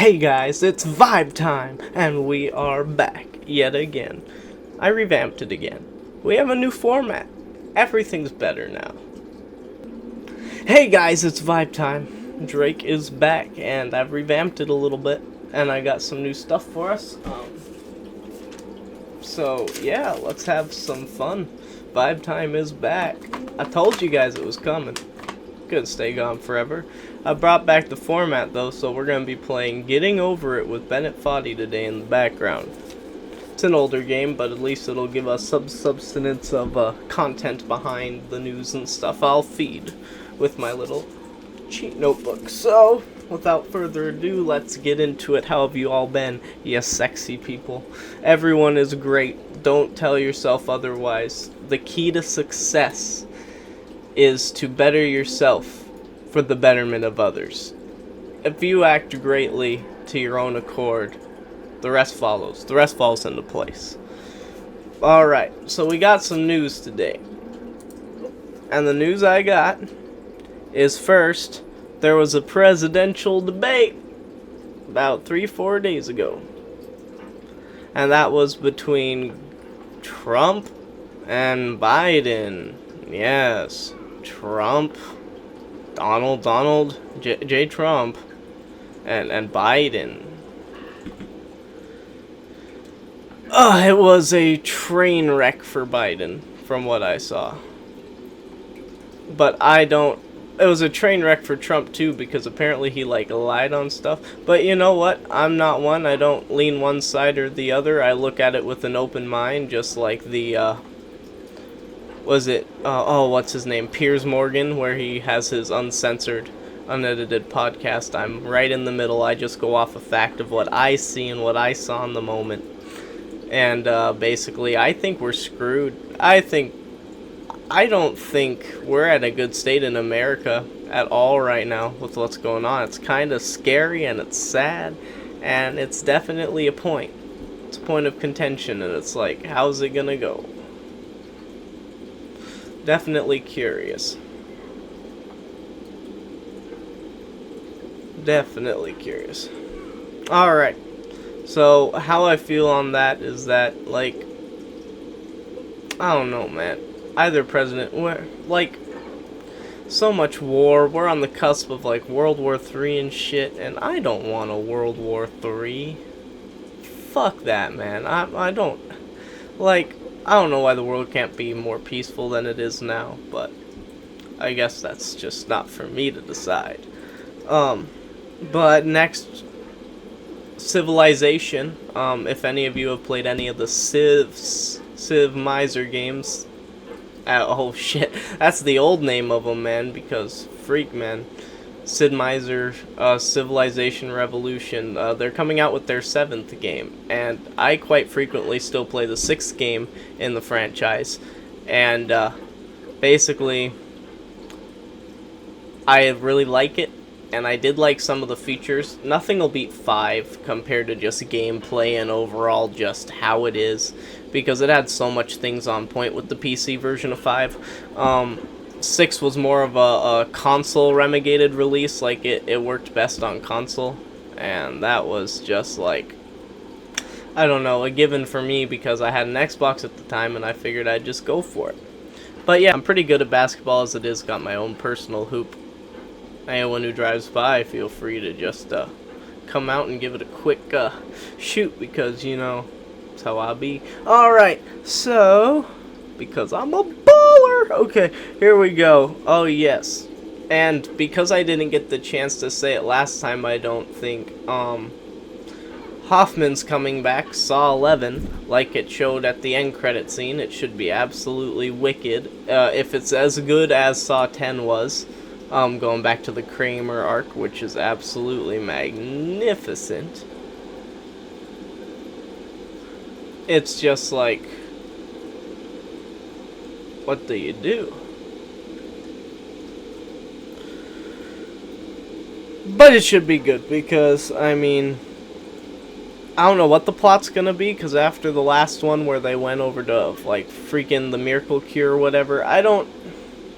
Hey guys, it's Vibe Time, and we are back yet again. I revamped it again. We have a new format. Everything's better now. Hey guys, it's Vibe Time. Drake is back, and I've revamped it a little bit, and I got some new stuff for us. So yeah, let's have some fun. Vibe Time is back. I told you guys it was coming. Couldn't stay gone forever. I brought back the format though, so we're going to be playing Getting Over It with Bennett Foddy today in the background. It's an older game, but at least it'll give us some substance of content behind the news and stuff I'll feed with my little cheat notebook. So, without further ado, let's get into it. How have you all been, you sexy people? Everyone is great. Don't tell yourself otherwise. The key to success is to better yourself for the betterment of others. If you act greatly to your own accord, the rest follows. The rest falls into place. Alright, so we got some news today. And the news I got is, first, there was a presidential debate about 3-4 days ago. And that was between Trump and Biden. Yes, Trump, Donald J. Trump, and Biden. It was a train wreck for Biden, from what I saw. But it was a train wreck for Trump too, because apparently he lied on stuff. But you know what? I'm not one. I don't lean one side or the other. I look at it with an open mind, just like the what's his name? Piers Morgan, where he has his uncensored, unedited podcast. I'm right in the middle. I just go off a fact of what I see and what I saw in the moment. And basically, I think we're screwed. I don't think we're at a good state in America at all right now with what's going on. It's kind of scary and it's sad, and it's definitely a point. It's a point of contention, and it's like, how's it gonna go? Definitely curious. Definitely curious. Alright. So, how I feel on that is that, I don't know, man. Either president, so much war. We're on the cusp of, World War III and shit, and I don't want a World War III. Fuck that, man. I don't know why the world can't be more peaceful than it is now, but I guess that's just not for me to decide. But next, Civilization. If any of you have played any of the Civ Miser games, oh shit, that's the old name of them, man, because freak, man. Sid Meiser, Civilization Revolution, they're coming out with their 7th game, and I quite frequently still play the 6th game in the franchise, and basically, I really like it, and I did like some of the features. Nothing will beat 5 compared to just gameplay and overall just how it is, because it had so much things on point with the PC version of 5. 6 was more of a console relegated release, it worked best on console, and that was just I don't know, a given for me because I had an Xbox at the time and I figured I'd just go for it. But yeah, I'm pretty good at basketball as it is, got my own personal hoop. Anyone who drives by, feel free to just come out and give it a quick shoot, because that's how I be. Alright, so because I'm a baller. Okay, here we go. Oh, yes. And because I didn't get the chance to say it last time, I don't think, Hoffman's coming back, Saw 11, like it showed at the end credit scene. It should be absolutely wicked. If it's as good as Saw 10 was, going back to the Kramer arc, which is absolutely magnificent. It's just what do you do? But it should be good, because, I don't know what the plot's gonna be, because after the last one where they went over to, freaking the Miracle Cure or whatever, I don't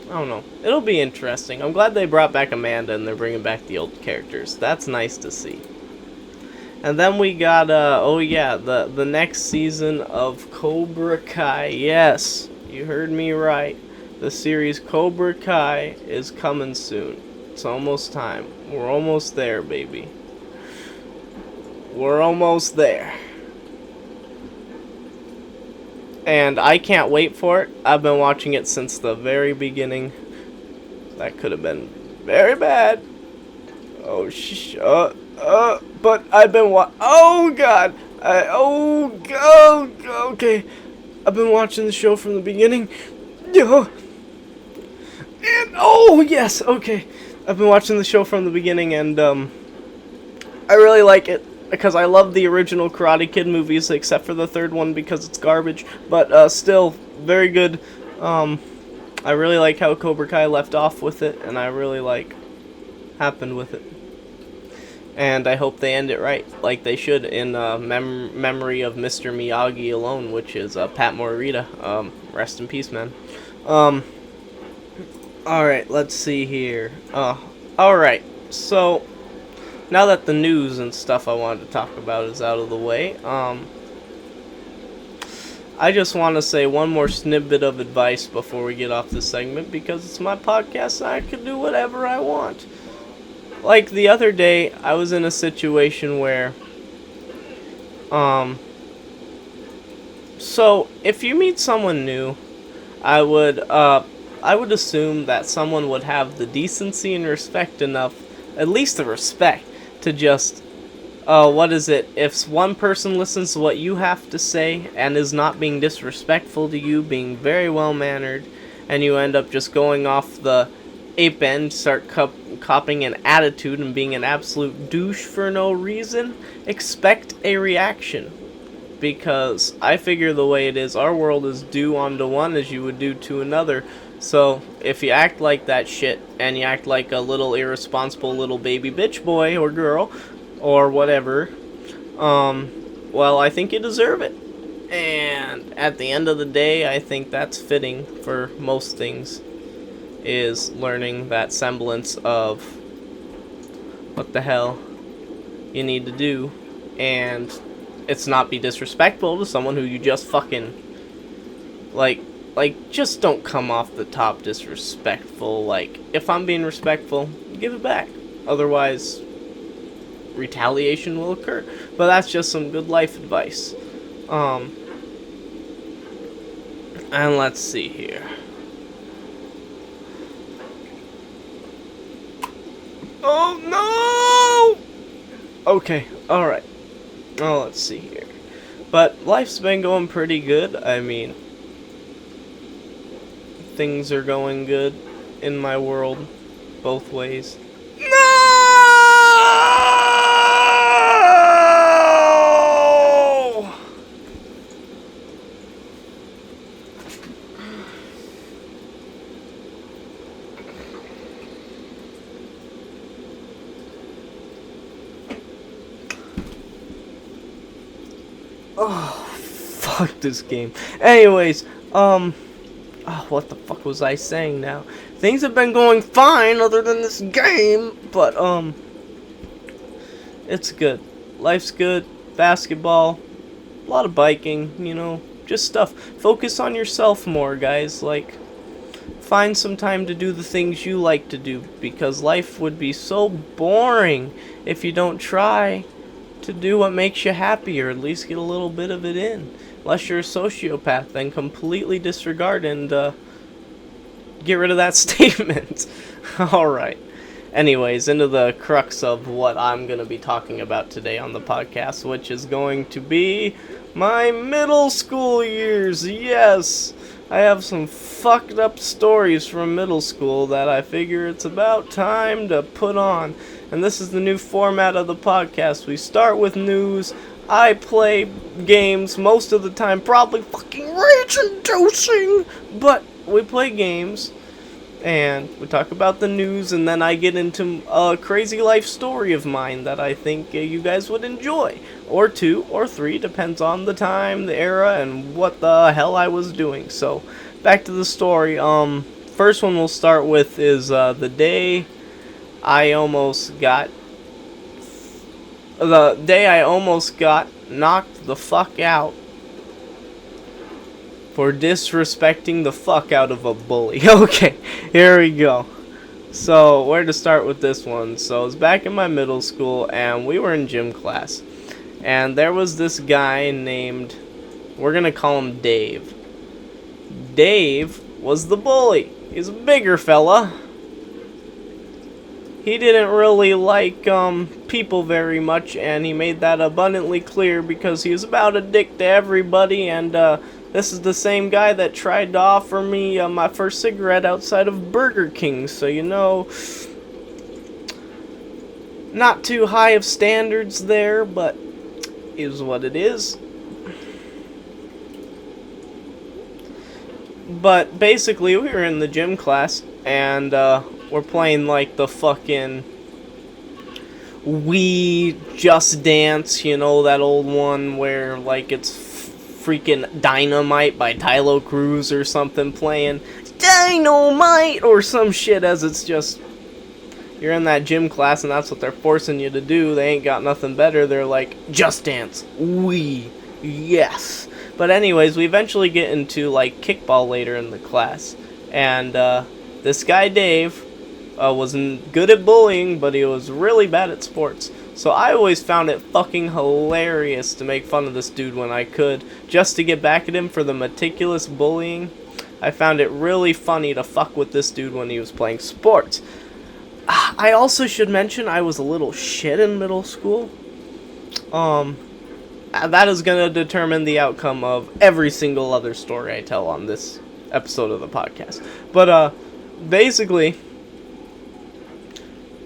know. It'll be interesting. I'm glad they brought back Amanda and they're bringing back the old characters. That's nice to see. And then we got, oh yeah, the next season of Cobra Kai. Yes, you heard me right. The series Cobra Kai is coming soon. It's almost time. We're almost there, baby. We're almost there. And I can't wait for it. I've been watching it since the very beginning. That could have been very bad. Oh, but I've been oh god. Okay. I've been watching the show from the beginning. Yeah. And oh yes, okay. I've been watching the show from the beginning, and I really like it because I love the original Karate Kid movies, except for the third one because it's garbage. But still very good. I really like how Cobra Kai left off with it, and I really like happened with it. And I hope they end it right, like they should, in memory of Mr. Miyagi alone, which is Pat Morita. Rest in peace, man. Alright, let's see here. Alright, so now that the news and stuff I wanted to talk about is out of the way, I just want to say one more snippet of advice before we get off this segment, because it's my podcast and I can do whatever I want. Like the other day, I was in a situation where, so if you meet someone new, I would assume that someone would have the decency and respect enough, at least the respect, to just, if one person listens to what you have to say and is not being disrespectful to you, being very well-mannered, and you end up just going off the ape end, start copying an attitude and being an absolute douche for no reason, expect a reaction. Because I figure the way it is, our world is due onto one as you would do to another. So, if you act like that shit, and you act like a little irresponsible little baby bitch boy or girl, or whatever, well, I think you deserve it. And at the end of the day, I think that's fitting for most things, is learning that semblance of what the hell you need to do, and it's not be disrespectful to someone who you just fucking, like, just don't come off the top disrespectful. Like, if I'm being respectful, give it back. Otherwise, retaliation will occur. But that's just some good life advice. And let's see here. Oh, no! Okay, alright. Oh, let's see here. But life's been going pretty good. I mean, things are going good in my world, both ways. No! Oh, fuck this game. Anyways, oh, what the fuck was I saying now? Things have been going fine other than this game, but, it's good. Life's good. Basketball. A lot of biking, you know, just stuff. Focus on yourself more, guys. Like, find some time to do the things you like to do, because life would be so boring if you don't try to do what makes you happy, or at least get a little bit of it in. Unless you're a sociopath, then completely disregard and get rid of that statement. Alright. Anyways, into the crux of what I'm going to be talking about today on the podcast, which is going to be my middle school years. Yes, I have some fucked up stories from middle school that I figure it's about time to put on. And this is the new format of the podcast. We start with news. I play games most of the time, probably fucking rage-inducing, but we play games, and we talk about the news, and then I get into a crazy life story of mine that I think you guys would enjoy. Or 2, or 3, depends on the time, the era, and what the hell I was doing. So, back to the story. First one we'll start with is the day I almost got The day I almost got knocked the fuck out for disrespecting the fuck out of a bully. Okay, here we go. So, where to start with this one? So, I was back in my middle school, and we were in gym class. And there was this guy named, we're gonna call him Dave. Dave was the bully. He's a bigger fella. He didn't really like people very much, and he made that abundantly clear because he was about a dick to everybody. And this is the same guy that tried to offer me my first cigarette outside of Burger King. So, you know, not too high of standards there, but is what it is. But basically, we were in the gym class, and we're playing like the fucking Wii Just Dance, you know, that old one where like it's freaking Dynamite by Tylo Cruz or something playing Dynamite or some shit, as it's just, you're in that gym class and that's what they're forcing you to do. They ain't got nothing better. They're like, Just Dance, Wii, yes. But anyways, we eventually get into like kickball later in the class, and this guy Dave wasn't good at bullying, but he was really bad at sports. So I always found it fucking hilarious to make fun of this dude when I could, just to get back at him for the meticulous bullying. I found it really funny to fuck with this dude when he was playing sports. I also should mention I was a little shit in middle school. That is going to determine the outcome of every single other story I tell on this episode of the podcast. But, basically,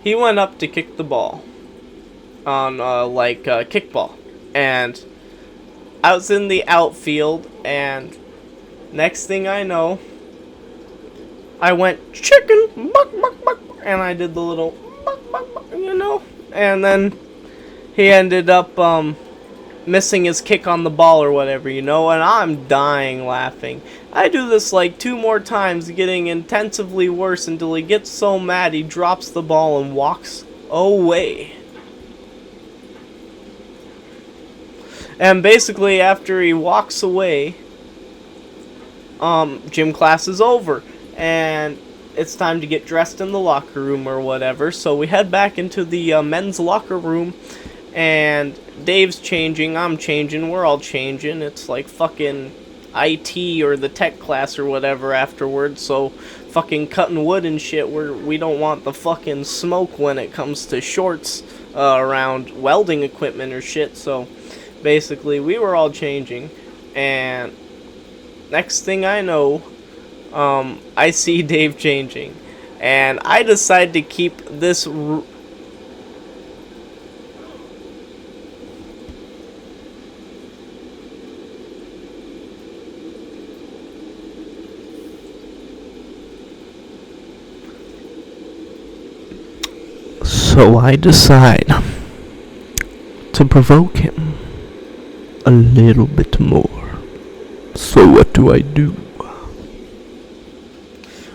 he went up to kick the ball on, kickball. And I was in the outfield, and next thing I know, I went, chicken, buck, buck, buck, and I did the little, buck, buck, buck, you know, and then he ended up, missing his kick on the ball or whatever, you know, and I'm dying laughing. I do this like 2 more times, getting intensively worse until he gets so mad he drops the ball and walks away. And basically after he walks away, gym class is over, and it's time to get dressed in the locker room or whatever, so we head back into the men's locker room, and Dave's changing, I'm changing, we're all changing. It's like fucking IT or the tech class or whatever afterwards, so fucking cutting wood and shit, we don't want the fucking smoke when it comes to shorts around welding equipment or shit. So basically we were all changing, and next thing I know, I see Dave changing, and I decide to keep this So I decide to provoke him a little bit more. So what do?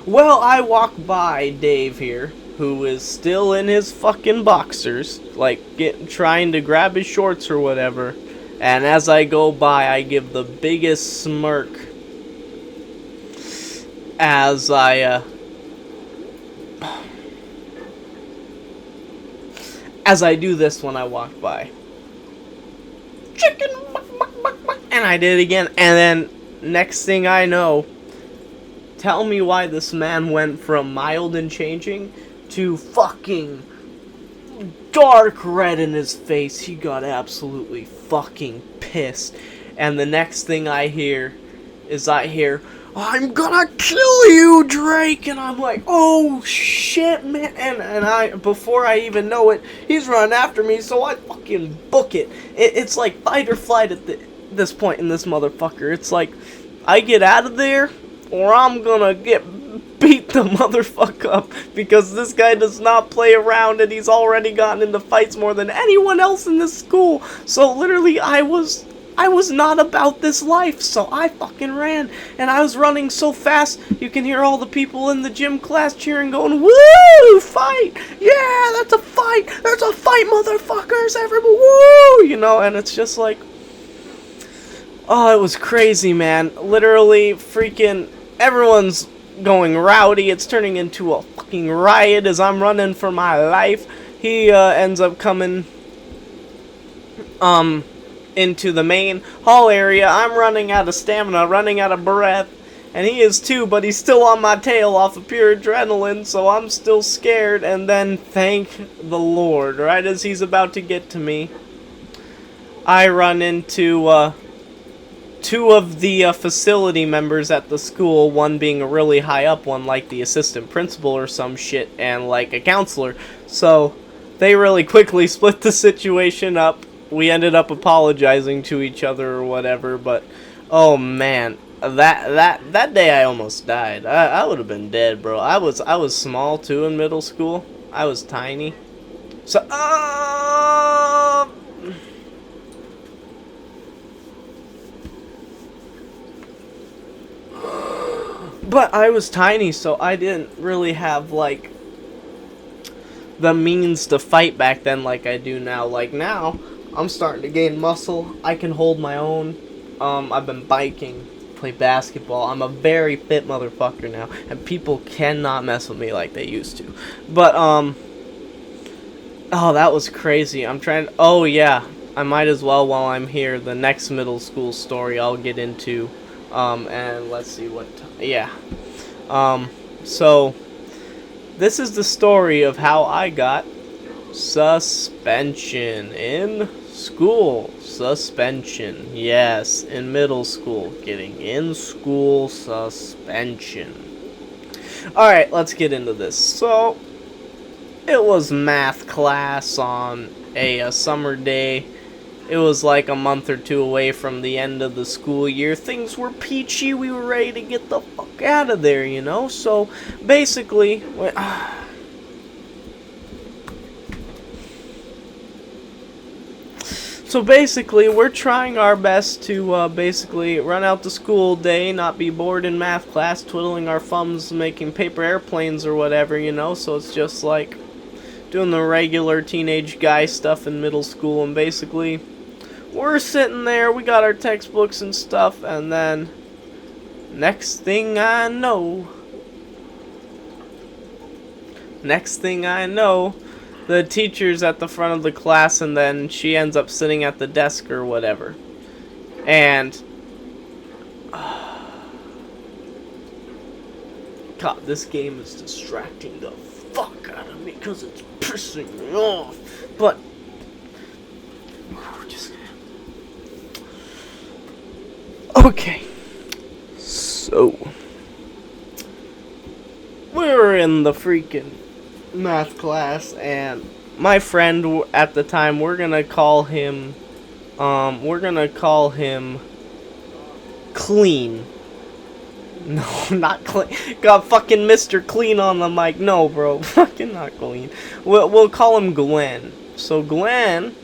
Well, I walk by Dave here, who is still in his fucking boxers, like trying to grab his shorts or whatever. And as I go by, I give the biggest smirk as I do this when I walk by. Chicken, buck, buck, buck, buck. And I did it again. And then, next thing I know, tell me why this man went from mild and changing to fucking dark red in his face. He got absolutely fucking pissed. And the next thing I hear is I'm gonna kill you, Drake! And I'm like, oh shit, man. And I, before I even know it, he's running after me, so I fucking book it. It's like fight or flight at this point in this motherfucker. It's like, I get out of there, or I'm gonna get beat the motherfucker up, because this guy does not play around, and he's already gotten into fights more than anyone else in this school. So literally, I was I was not about this life, so I fucking ran. And I was running so fast, you can hear all the people in the gym class cheering, going, woo, fight! Yeah, that's a fight! There's a fight, motherfuckers! Everyone, woo! You know, and it's just like, oh, it was crazy, man. Literally, freaking, everyone's going rowdy. It's turning into a fucking riot as I'm running for my life. He ends up coming into the main hall area. I'm running out of stamina, running out of breath, and he is too, but he's still on my tail off of pure adrenaline, so I'm still scared. And then, thank the Lord, right as he's about to get to me, I run into two of the facility members at the school, one being a really high up one, like the assistant principal or some shit, and like a counselor. So they really quickly split the situation up. We ended up apologizing to each other or whatever, but oh man, that day I almost died. I would have been dead, bro. I was small too in middle school. I was tiny. So but I was tiny, so I didn't really have like the means to fight back then like I do now. Like now, I'm starting to gain muscle. I can hold my own. I've been biking, play basketball. I'm a very fit motherfucker now, and people cannot mess with me like they used to. But oh, that was crazy. I'm trying. Oh yeah, I might as well while I'm here. The next middle school story I'll get into. And let's see what. Yeah. So this is the story of how I got suspension in school. Suspension. Yes, in middle school. Getting in school suspension. Alright, let's get into this. So, it was math class on a summer day. It was like a month or two away from the end of the school year. Things were peachy. We were ready to get the fuck out of there, you know? So, basically, we're trying our best to basically run out the school day, not be bored in math class, twiddling our thumbs, making paper airplanes or whatever, you know? So it's just like doing the regular teenage guy stuff in middle school, and basically we're sitting there, we got our textbooks and stuff, and then next thing I know, the teacher's at the front of the class, and then she ends up sitting at the desk or whatever. And God, this game is distracting the fuck out of me because it's pissing me off. But okay, so we were in the freaking math class, and my friend at the time, we're gonna call him Clean. No, not Clean. Got fucking Mr. Clean on the mic. No, bro, fucking not Clean. We'll call him Glenn. So Glenn.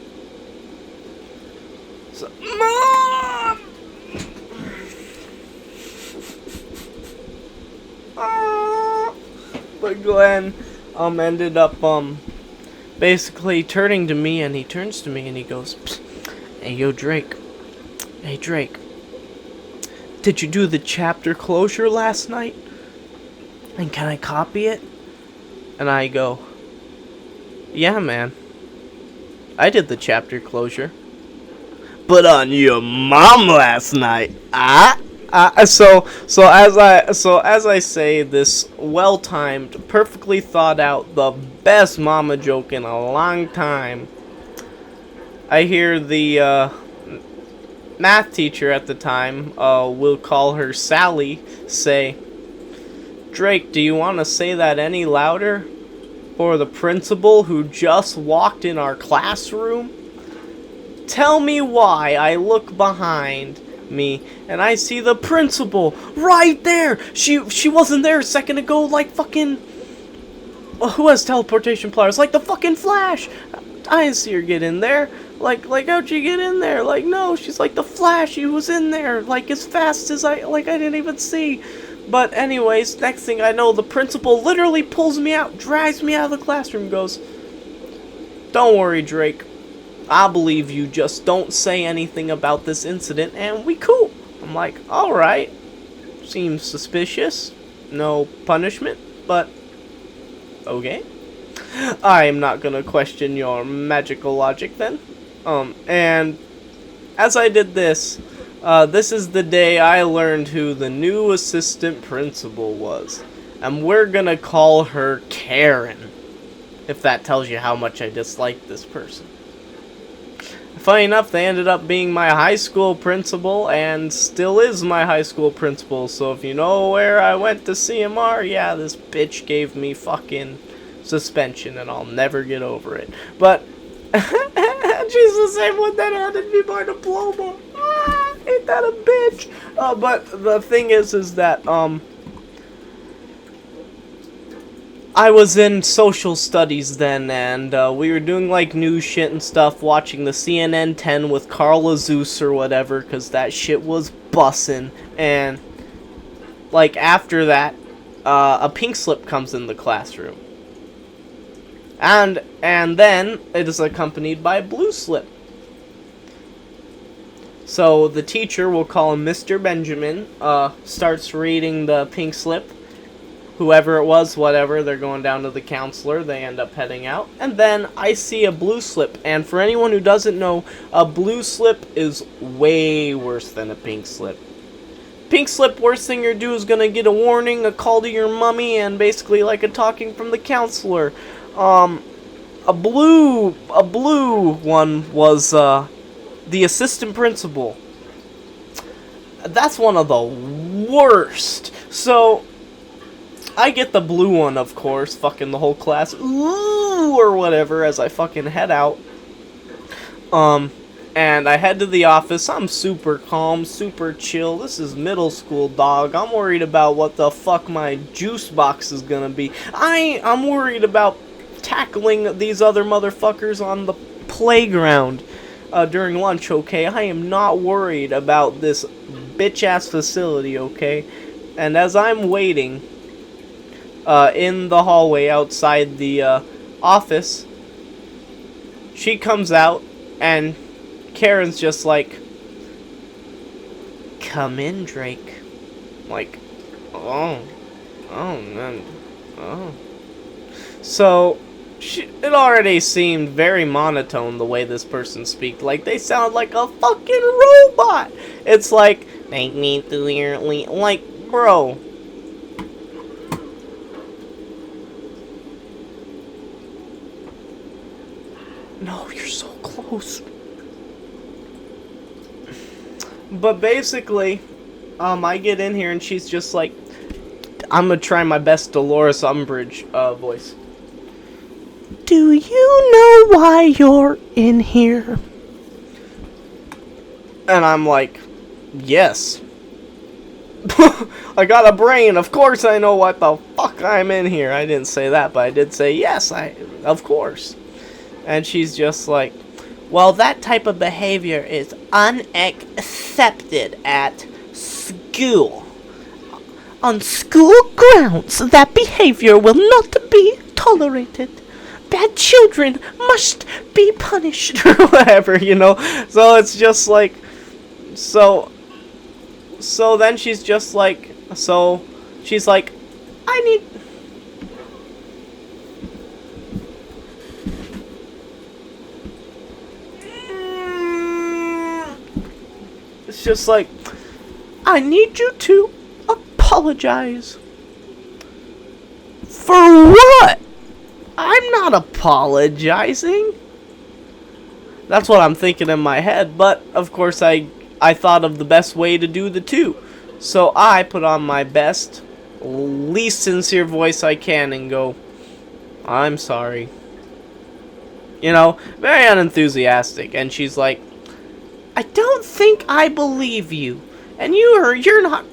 So, Mom. But Glenn ended up basically turning to me, and he turns to me and he goes, "Hey, yo, Drake. Hey, Drake. Did you do the chapter closure last night? And can I copy it?" And I go, "Yeah, man. I did the chapter closure. But on your mom last night, So as I say this well-timed, perfectly thought out, the best mama joke in a long time, I hear the math teacher at the time, we'll call her Sally, say, "Drake, do you want to say that any louder for the principal who just walked in our classroom?" Tell me why I look behind me and I see the principal right there. She wasn't there a second ago, like fucking who has teleportation powers, like the fucking Flash. I didn't see her get in there. Like how'd you get in there? Like, no, she's like, the Flash, he was in there, like, as fast as I didn't even see. But anyways, next thing I know, the principal literally pulls me out, drags me out of the classroom, goes, don't worry, Drake. I believe you, just don't say anything about this incident, and we cool. I'm like, alright. Seems suspicious. No punishment, but okay. I am not gonna question your magical logic then. And as I did this, this is the day I learned who the new assistant principal was. And we're gonna call her Karen. If that tells you how much I dislike this person. Funny enough, they ended up being my high school principal, and still is my high school principal. So if you know where I went to CMR, yeah, this bitch gave me fucking suspension, and I'll never get over it. But she's the same one that handed me my diploma. Ain't that a bitch? But the thing is that I was in social studies then, and we were doing like news shit and stuff, watching the CNN 10 with Carla Zeus or whatever, cause that shit was bussin'. And like after that, a pink slip comes in the classroom, and then it is accompanied by a blue slip. So the teacher, we'll call him Mr. Benjamin, starts reading the pink slip. Whoever it was, whatever, they're going down to the counselor. They end up heading out. And then I see a blue slip. And for anyone who doesn't know, a blue slip is way worse than a pink slip. Pink slip, worst thing you're do is going to get a warning, a call to your mummy, and basically like a talking from the counselor. A blue one was the assistant principal. That's one of the worst. So I get the blue one, of course, fucking the whole class, ooh, or whatever, as I fucking head out. And I head to the office. I'm super calm, super chill. This is middle school, dog. I'm worried about what the fuck my juice box is gonna be. I'm worried about tackling these other motherfuckers on the playground during lunch, okay? I am not worried about this bitch-ass facility, okay? And as I'm waiting in the hallway outside the office, she comes out, and Karen's just like, come in, Drake. Like, oh, man, oh. So, it already seemed very monotone the way this person speak. Like, they sound like a fucking robot. It's like, make me clearly, like, bro. No, you're so close. But basically, I get in here and she's just like, I'm gonna try my best Dolores Umbridge voice. Do you know why you're in here? And I'm like, yes. I got a brain, of course I know what the fuck I'm in here. I didn't say that, but I did say yes, of course. And she's just like, well, that type of behavior is unaccepted at school. On school grounds, that behavior will not be tolerated. Bad children must be punished, or whatever, you know? So it's just like, so then she's just like, she's like, I need... It's just like, I need you to apologize. For what? I'm not apologizing. That's what I'm thinking in my head, but of course I thought of the best way to do the two. So I put on my best, least sincere voice I can and go, I'm sorry. You know, very unenthusiastic. And she's like, I don't think I believe you. And you're not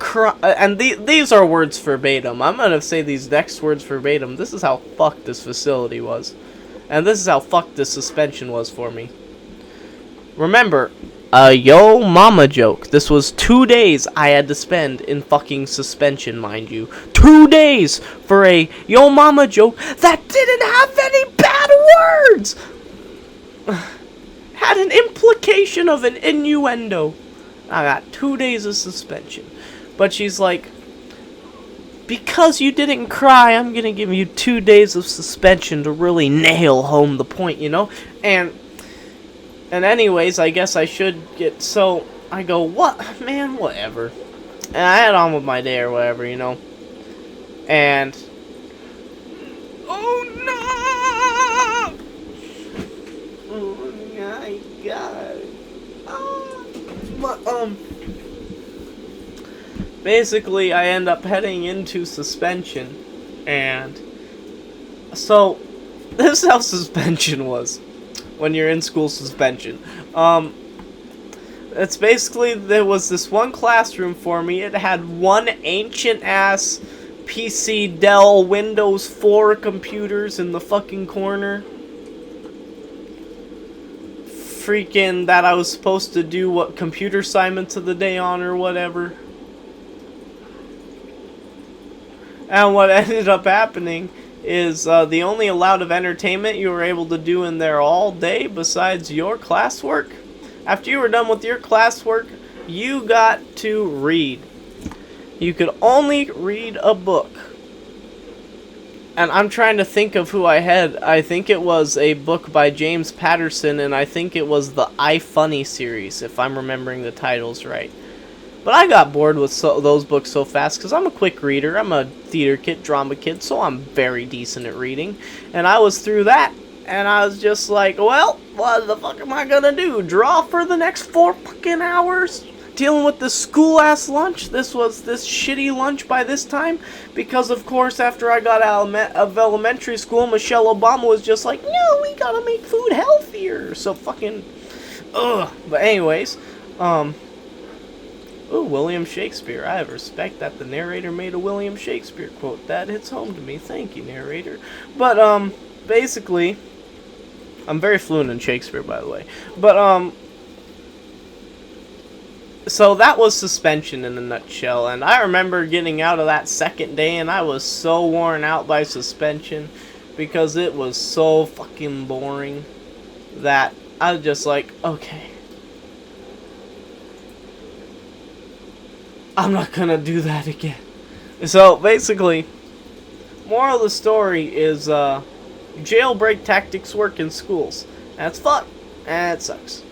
and these are words verbatim. I'm gonna say these next words verbatim. This is how fucked this facility was. And this is how fucked this suspension was for me. Remember, a yo mama joke. This was 2 days I had to spend in fucking suspension, mind you. 2 days for a yo mama joke that didn't have any bad words! Had an implication of an innuendo. I got 2 days of suspension. But she's like, because you didn't cry, I'm gonna give you 2 days of suspension to really nail home the point, you know? And anyways, I guess I should get, so I go, what? Man, whatever. And I had on with my day or whatever, you know? And, oh no! Oh my god. But, basically, I end up heading into suspension, and so this is how suspension was when you're in school suspension. It's basically, there was this one classroom for me. It had one ancient ass PC Dell Windows 4 computers in the fucking corner. Freaking that I was supposed to do what computer assignments of the day on or whatever. And what ended up happening is the only allowed of entertainment you were able to do in there all day besides your classwork. After you were done with your classwork, you got to read. You could only read a book. And I'm trying to think of who I had. I think it was a book by James Patterson, and I think it was the iFunny series, if I'm remembering the titles right. But I got bored with those books so fast because I'm a quick reader. I'm a theater kid, drama kid, so I'm very decent at reading. And I was through that, and I was just like, well, what the fuck am I gonna do? Draw for the next 4 fucking hours? Dealing with this school-ass lunch? This was this shitty lunch by this time? Because, of course, after I got out of elementary school, Michelle Obama was just like, no, we gotta make food healthier. So fucking, ugh. But anyways, ooh, William Shakespeare. I have respect that the narrator made a William Shakespeare quote. That hits home to me. Thank you, narrator. But, basically, I'm very fluent in Shakespeare, by the way. But, so that was suspension in a nutshell. And I remember getting out of that second day, and I was so worn out by suspension because it was so fucking boring that I was just like, okay, I'm not gonna do that again. So basically, moral of the story is jailbreak tactics work in schools. That's fun, and it sucks.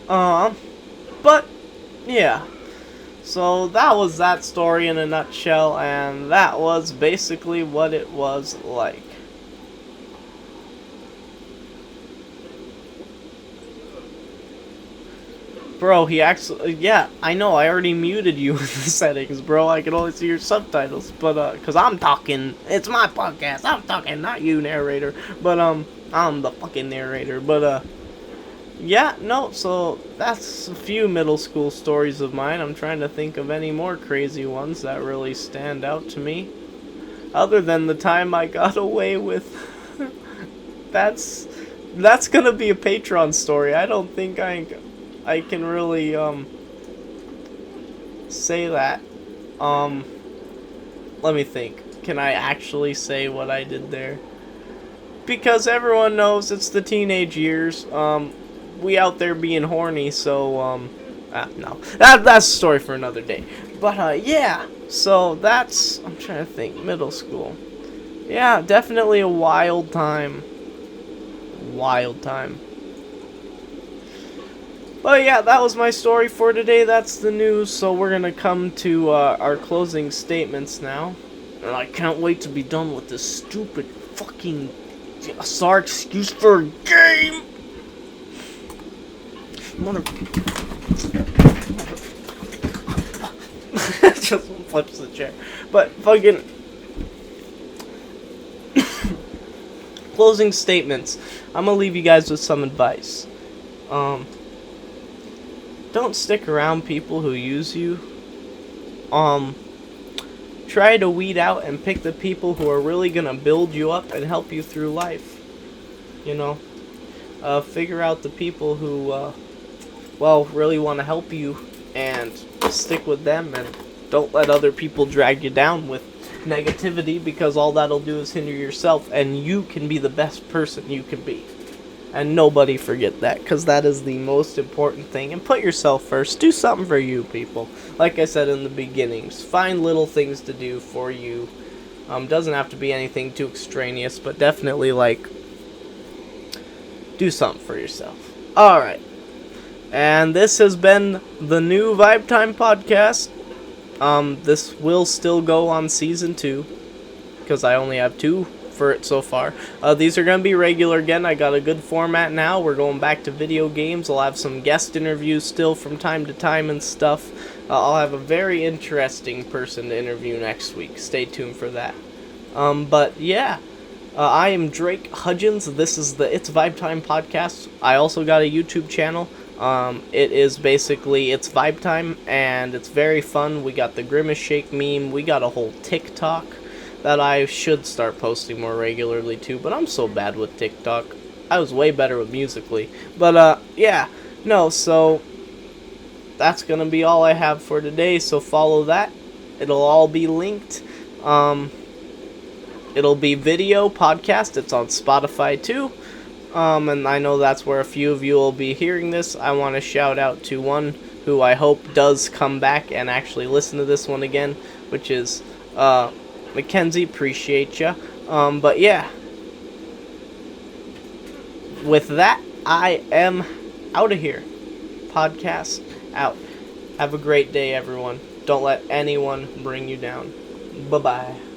But yeah. So that was that story in a nutshell, and that was basically what it was like. Bro, he actually, yeah, I know, I already muted you in the settings, bro. I can only see your subtitles, but, cause I'm talking, it's my podcast, I'm talking, not you, narrator, but, I'm the fucking narrator, but, yeah, no, so that's a few middle school stories of mine. I'm trying to think of any more crazy ones that really stand out to me, other than the time I got away with, that's gonna be a Patreon story. I don't think I can really, say that. Let me think. Can I actually say what I did there? Because everyone knows it's the teenage years. We out there being horny, so, no. That's a story for another day. But, yeah. So, that's, I'm trying to think, middle school. Yeah, definitely a wild time. Wild time. But yeah, that was my story for today. That's the news. So we're gonna come to our closing statements now. And I can't wait to be done with this stupid fucking SAR excuse for a game. Mother. Just flips the chair. But fucking closing statements. I'm gonna leave you guys with some advice. Don't stick around people who use you. Try to weed out and pick the people who are really gonna build you up and help you through life. You know? figure out the people who, really want to help you and stick with them, and don't let other people drag you down with negativity, because all that'll do is hinder yourself, and you can be the best person you can be. And nobody forget that, because that is the most important thing. And put yourself first. Do something for you, people. Like I said in the beginnings, find little things to do for you. Doesn't have to be anything too extraneous, but definitely, do something for yourself. Alright. And this has been the new Vibe Time podcast. This will still go on season 2, because I only have 2 for it so far. These are going to be regular again. I got a good format now. We're going back to video games. I'll have some guest interviews still from time to time and stuff. I'll have a very interesting person to interview next week. Stay tuned for that. But yeah, I am Drake Hudgens. This is the It's Vibe Time podcast. I also got a YouTube channel. It is basically, it's Vibe Time, and it's very fun. We got the Grimace Shake meme. We got a whole TikTok that I should start posting more regularly too, but I'm so bad with TikTok. I was way better with Musical.ly. But, yeah. No, so that's gonna be all I have for today, so follow that. It'll all be linked. It'll be video podcast. It's on Spotify too. And I know that's where a few of you will be hearing this. I want to shout out to one who I hope does come back and actually listen to this one again, which is, Mackenzie. Appreciate ya. But yeah. With that, I am out of here. Podcast out. Have a great day, everyone. Don't let anyone bring you down. Bye-bye.